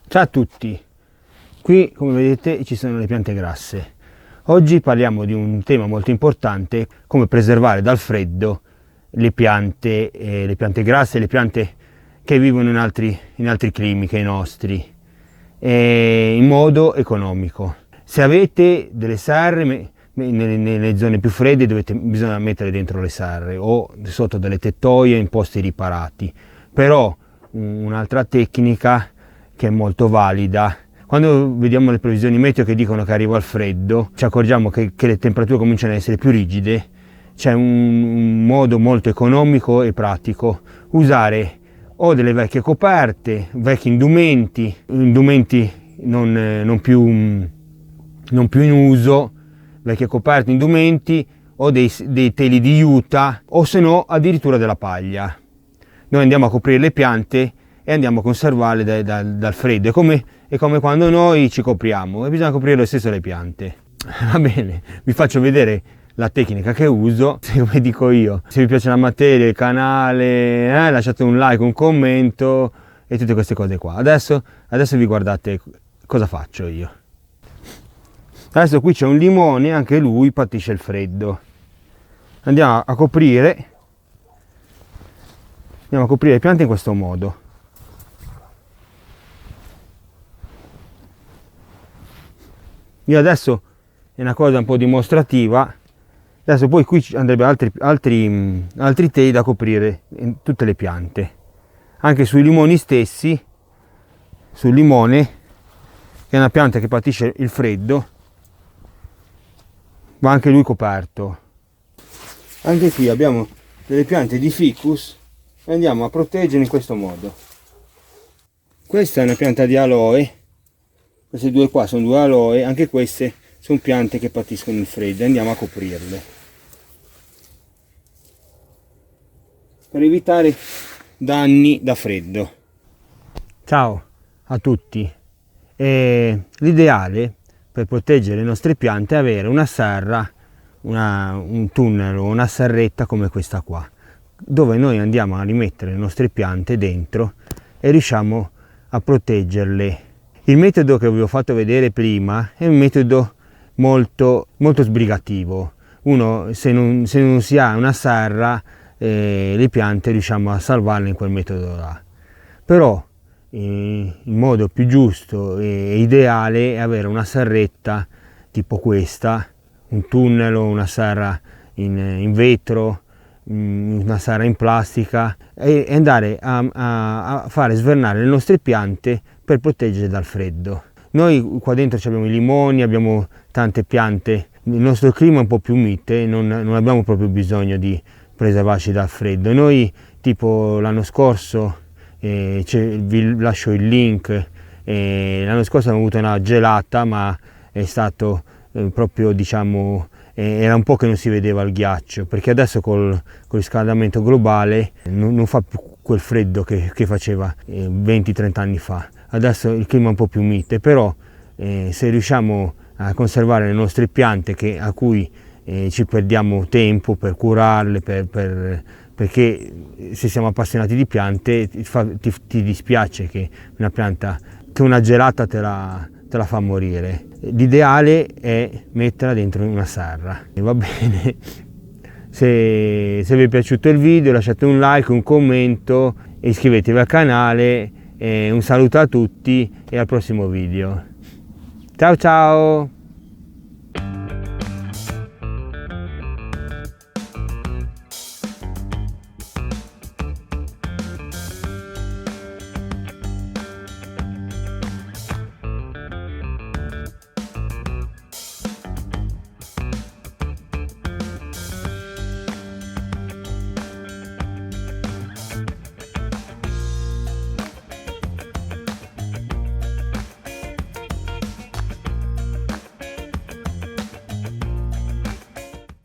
Ciao a tutti, qui come vedete ci sono le piante grasse. Oggi parliamo di un tema molto importante, come preservare dal freddo le piante grasse, le piante che vivono in altri climi che i nostri, in modo economico. Se avete delle serre nelle zone più fredde bisogna mettere dentro le serre o sotto delle tettoie in posti riparati. Però un'altra tecnica che è molto valida, quando vediamo le previsioni meteo che dicono che arriva il freddo, ci accorgiamo che le temperature cominciano ad essere più rigide. C'è un modo molto economico e pratico: usare o delle vecchie coperte, vecchi indumenti non più in uso, vecchie coperte, indumenti, o dei teli di juta, o se no addirittura della paglia. Noi andiamo a coprire le piante e andiamo a conservarle dal freddo. È come quando noi ci copriamo, e bisogna coprire lo stesso le piante. Va bene, vi faccio vedere la tecnica che uso, come dico io. Se vi piace la materia, il canale, lasciate un like, un commento e tutte queste cose qua. Adesso vi guardate cosa faccio io. Adesso qui c'è un limone, anche lui patisce il freddo. Andiamo a coprire le piante in questo modo. Io adesso è una cosa un po' dimostrativa. Adesso poi qui andrebbe altri teli da coprire in tutte le piante, anche sui limoni stessi. Sul limone, che è una pianta che patisce il freddo, va anche lui coperto. Anche qui abbiamo delle piante di ficus e andiamo a proteggere in questo modo. Questa è una pianta di aloe, queste due qua sono due aloe, anche queste sono piante che patiscono il freddo, andiamo a coprirle per evitare danni da freddo. Ciao a tutti. L'ideale per proteggere le nostre piante è avere una serra, un tunnel o una serretta come questa qua, dove noi andiamo a rimettere le nostre piante dentro e riusciamo a proteggerle. Il metodo che vi ho fatto vedere prima è un metodo molto sbrigativo. Se non si ha una serra, le piante riusciamo a salvarle in quel metodo là. Però il modo più giusto e ideale è avere una serretta tipo questa, un tunnel o una serra in vetro, una serra in plastica, e andare a fare svernare le nostre piante per proteggere dal freddo. Noi qua dentro abbiamo i limoni, abbiamo tante piante, il nostro clima è un po' più mite, non abbiamo proprio bisogno di preservarci dal freddo. Noi tipo l'anno scorso, vi lascio il link, l'anno scorso abbiamo avuto una gelata, ma è stato proprio, diciamo, era un po' che non si vedeva il ghiaccio, perché adesso col riscaldamento globale non fa più quel freddo che faceva 20-30 anni fa. Adesso il clima è un po' più mite, però se riusciamo a conservare le nostre piante, a cui ci perdiamo tempo per curarle, perché se siamo appassionati di piante ti dispiace che una gelata te la fa morire. L'ideale è metterla dentro una serra. Va bene? Se vi è piaciuto il video lasciate un like, un commento e iscrivetevi al canale. Un saluto a tutti e al prossimo video. Ciao ciao!